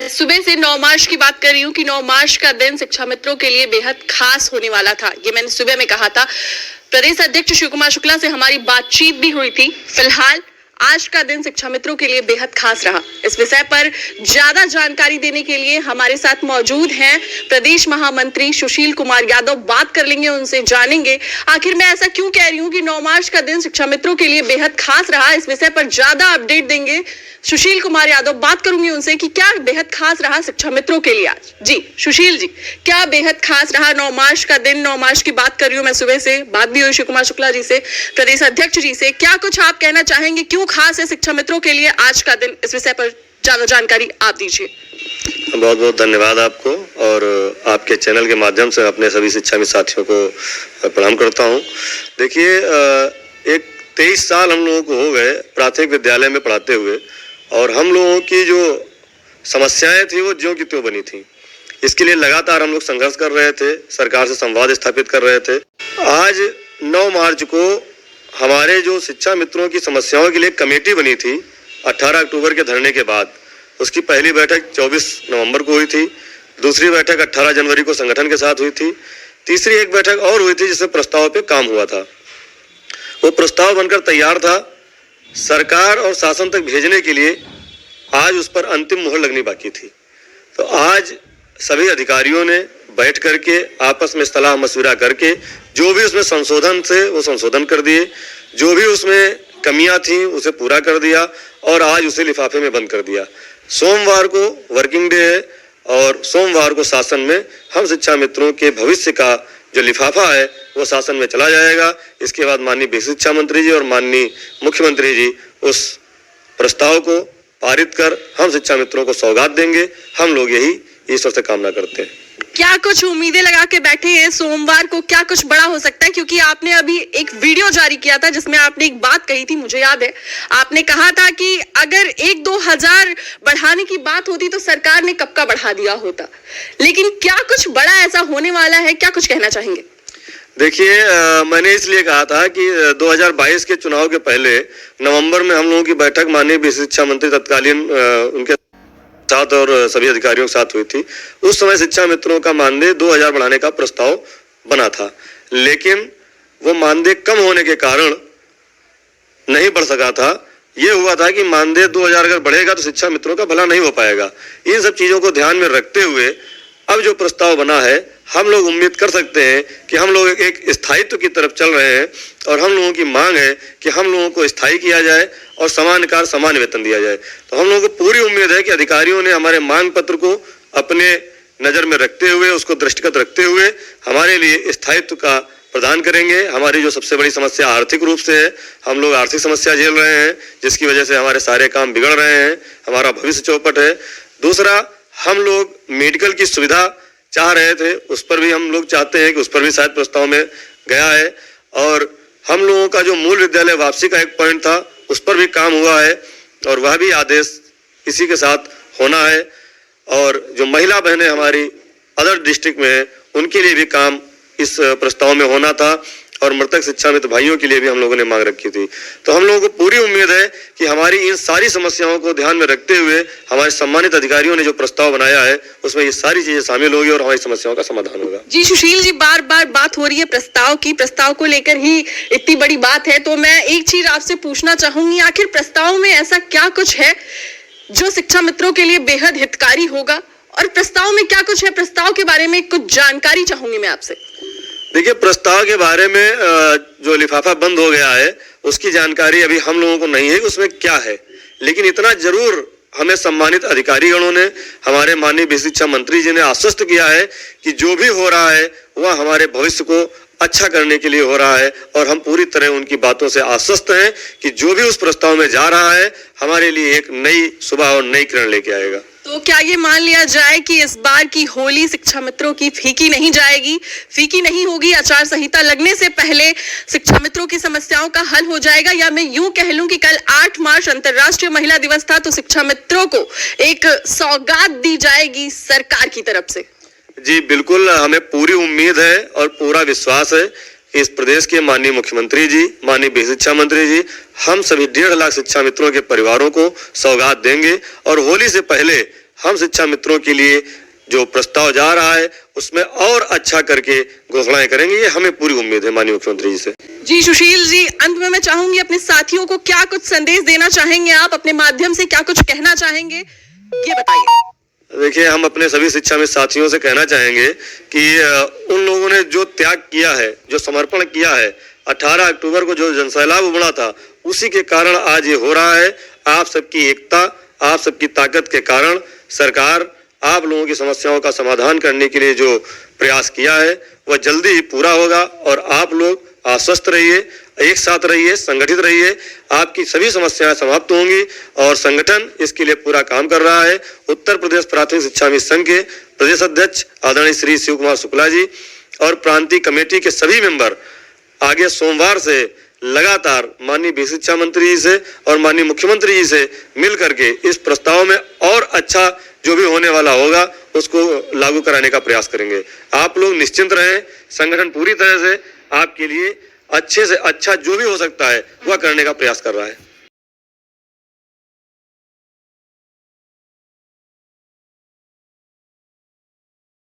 सुबह से 9 मार्च की बात कर रही हूँ कि 9 मार्च का दिन शिक्षा मित्रों के लिए बेहद खास होने वाला था। ये मैंने सुबह में कहा था। प्रदेश अध्यक्ष शिव कुमार शुक्ला से हमारी बातचीत भी हुई थी। फिलहाल आज का दिन शिक्षा मित्रों के लिए बेहद खास रहा। इस विषय पर ज्यादा जानकारी देने के लिए हमारे साथ मौजूद हैं प्रदेश महामंत्री सुशील कुमार यादव। बात कर लेंगे उनसे, जानेंगे आखिर मैं ऐसा क्यों कह रही हूँ कि 9 मार्च का दिन शिक्षा मित्रों के लिए बेहद खास रहा। इस विषय पर ज्यादा अपडेट देंगे सुशील कुमार यादव। बात करूंगी उनसे कि क्या बेहद खास रहा शिक्षा मित्रों के लिए आज। जी सुशील जी, क्या बेहद खास रहा 9 मार्च का दिन? 9 मार्च की बात कर रही हूँ मैं सुबह से, बात भी हुई शिव कुमार शुक्ला जी से, प्रदेश अध्यक्ष जी से। क्या कुछ आप कहना चाहेंगे, क्यों खास है शिक्षा मित्रों के लिए आज का दिन? इस विषय पर ज्यादा जानकारी आप दीजिए। बहुत बहुत धन्यवाद आपको, और आपके चैनल के माध्यम से अपने सभी शिक्षा मित्र साथियों को प्रणाम करता हूं। देखिए, एक 23 साल हम लोगों को हो गए प्राथमिक विद्यालय में पढ़ाते हुए, और हम लोगों की जो समस्याएं थी वो ज्यों की त्यों बनी थी। इसके लिए लगातार हम लोग संघर्ष कर रहे थे, सरकार से संवाद स्थापित कर रहे थे। आज 9 मार्च को हमारे जो शिक्षा मित्रों की समस्याओं के लिए कमेटी बनी थी 18 अक्टूबर के धरने के बाद, उसकी पहली बैठक 24 नवंबर को हुई थी, दूसरी बैठक 18 जनवरी को संगठन के साथ हुई थी, तीसरी एक बैठक और हुई थी जिसमें प्रस्ताव पे काम हुआ था। वो प्रस्ताव बनकर तैयार था, सरकार और शासन तक भेजने के लिए आज उस पर अंतिम मुहर लगनी बाकी थी। तो आज सभी अधिकारियों ने बैठ करके आपस में सलाह मशविरा करके जो भी उसमें संशोधन थे वो संशोधन कर दिए, जो भी उसमें कमियां थी उसे पूरा कर दिया, और आज उसे लिफाफे में बंद कर दिया। सोमवार को वर्किंग डे है, और सोमवार को शासन में हम शिक्षा मित्रों के भविष्य का जो लिफाफा है वो शासन में चला जाएगा। इसके बाद माननीय बेसिक शिक्षा मंत्री जी और माननीय मुख्यमंत्री जी उस प्रस्ताव को पारित कर हम शिक्षा मित्रों को सौगात देंगे। हम लोग यही ईश्वर से कामना करते हैं। क्या कुछ उम्मीदें लगा के बैठे हैं सोमवार को? क्या कुछ बड़ा हो सकता है? क्योंकि आपने अभी एक वीडियो जारी किया था जिसमें आपने एक बात कही थी, मुझे याद है, आपने कहा था कि अगर 1-2 हजार बढ़ाने की बात होती तो सरकार ने कब का बढ़ा दिया होता। लेकिन क्या कुछ बड़ा ऐसा होने वाला है? क्या कुछ कहना चाहेंगे? देखिए, मैंने इसलिए कहा था कि 2022 के चुनाव के पहले नवंबर में हम लोगों की बैठक माननीय बेसिक शिक्षा मंत्री तत्कालीन उनके साथ और सभी अधिकारियों के साथ हुई थी। उस समय शिक्षा मित्रों का मानदेय 2000 बढ़ाने का प्रस्ताव बना था, लेकिन वो मानदेय कम होने के कारण नहीं बढ़ सका था। ये हुआ था कि मानदेय 2000 अगर बढ़ेगा तो शिक्षा मित्रों का भला नहीं हो पाएगा। इन सब चीजों को ध्यान में रखते हुए अब जो प्रस्ताव बना है, हम लोग उम्मीद कर सकते हैं कि हम लोग एक स्थायित्व की तरफ चल रहे हैं, और हम लोगों की मांग है कि हम लोगों को स्थायी किया जाए और समान कार्य समान वेतन दिया जाए। तो हम लोगों को पूरी उम्मीद है कि अधिकारियों ने हमारे मांग पत्र को अपने नजर में रखते हुए, उसको दृष्टिगत रखते हुए हमारे लिए स्थायित्व का प्रदान करेंगे। हमारी जो सबसे बड़ी समस्या आर्थिक रूप से है, हम लोग आर्थिक समस्या झेल रहे हैं, जिसकी वजह से हमारे सारे काम बिगड़ रहे हैं, हमारा भविष्य चौपट है। दूसरा, हम लोग मेडिकल की सुविधा चाह रहे थे, उस पर भी हम लोग चाहते हैं कि उस पर भी शायद प्रस्ताव में गया है, और हम लोगों का जो मूल विद्यालय वापसी का एक पॉइंट था उस पर भी काम हुआ है, और वह भी आदेश इसी के साथ होना है। और जो महिला बहनें हमारी अदर डिस्ट्रिक्ट में हैं उनके लिए भी काम इस प्रस्ताव में होना था, और मृतक शिक्षा मित्र भाइयों के लिए भी हम लोगों ने मांग रखी थी। तो हम लोगों को पूरी उम्मीद है कि हमारी इन सारी समस्याओं को ध्यान में रखते हुए हमारे सम्मानित अधिकारियों ने जो प्रस्ताव बनाया है उसमें ये सारी चीजें शामिल होगी और हमारी समस्याओं का समाधान होगा। जी सुशील जी, बार बार बात हो रही है प्रस्ताव की, प्रस्ताव को लेकर ही इतनी बड़ी बात है, तो मैं एक चीज आपसे पूछना चाहूंगी, आखिर प्रस्ताव में ऐसा क्या कुछ है जो शिक्षा मित्रों के लिए बेहद हितकारी होगा, और प्रस्ताव में क्या कुछ है? प्रस्ताव के बारे में कुछ जानकारी चाहूंगी मैं आपसे। देखिए, प्रस्ताव के बारे में जो लिफाफा बंद हो गया है उसकी जानकारी अभी हम लोगों को नहीं है उसमें क्या है, लेकिन इतना जरूर हमें सम्मानित अधिकारीगणों ने, हमारे माननीय बेसिक शिक्षा मंत्री जी ने आश्वस्त किया है कि जो भी हो रहा है वह हमारे भविष्य को अच्छा करने के लिए हो रहा है, और हम पूरी तरह उनकी बातों से आश्वस्त हैं कि जो भी उस प्रस्ताव में जा रहा है हमारे लिए एक नई सुबह और नई किरण लेके आएगा। तो क्या ये मान लिया जाए कि इस बार की होली शिक्षा मित्रों की फीकी नहीं जाएगी, फीकी नहीं होगी? आचार संहिता लगने से पहले शिक्षा मित्रों की समस्याओं का हल हो जाएगा? या मैं यूं कह लूं कि कल 8 मार्च अंतर्राष्ट्रीय महिला दिवस था, तो शिक्षा मित्रों को एक सौगात दी जाएगी सरकार की तरफ से? जी बिल्कुल, हमें पूरी उम्मीद है और पूरा विश्वास है इस प्रदेश के माननीय मुख्यमंत्री जी, माननीय बेसिक शिक्षा मंत्री जी, हम सभी 1.5 लाख शिक्षा मित्रों के परिवारों को सौगात देंगे, और होली से पहले हम शिक्षा मित्रों के लिए जो प्रस्ताव जा रहा है उसमें और अच्छा करके घोषणाएं करेंगे, ये हमें पूरी उम्मीद है माननीय मुख्यमंत्री जी से। जी सुशील जी, अंत में मैं चाहूंगी अपने साथियों को क्या कुछ संदेश देना चाहेंगे, आप अपने माध्यम से क्या कुछ कहना चाहेंगे, ये बताइए। देखिए, हम अपने सभी शिक्षा मित्र साथियों से कहना चाहेंगे कि उन लोगों ने जो त्याग किया है, जो समर्पण किया है, 18 अक्टूबर को जो जनसैलाब उमड़ा था, उसी के कारण आज ये हो रहा है। आप सबकी एकता, आप सबकी ताकत के कारण सरकार आप लोगों की समस्याओं का समाधान करने के लिए जो प्रयास किया है वह जल्दी ही पूरा होगा और आप लोग आश्वस्त रहिए, एक साथ रहिए, संगठित रहिए, आपकी सभी समस्याएं समाप्त होंगी और संगठन इसके लिए पूरा काम कर रहा है। उत्तर प्रदेश प्राथमिक शिक्षा मित्र संघ के प्रदेश अध्यक्ष आदरणीय श्री शिव कुमार शुक्ला जी और प्रांतीय कमेटी के सभी मेंबर आगे सोमवार से लगातार माननीय विशेष शिक्षा मंत्री जी से और माननीय मुख्यमंत्री जी से मिल करके इस प्रस्ताव में और अच्छा जो भी होने वाला होगा उसको लागू कराने का प्रयास करेंगे। आप लोग निश्चिंत रहें, संगठन पूरी तरह से आपके लिए अच्छे से अच्छा जो भी हो सकता है वह करने का प्रयास कर रहा है।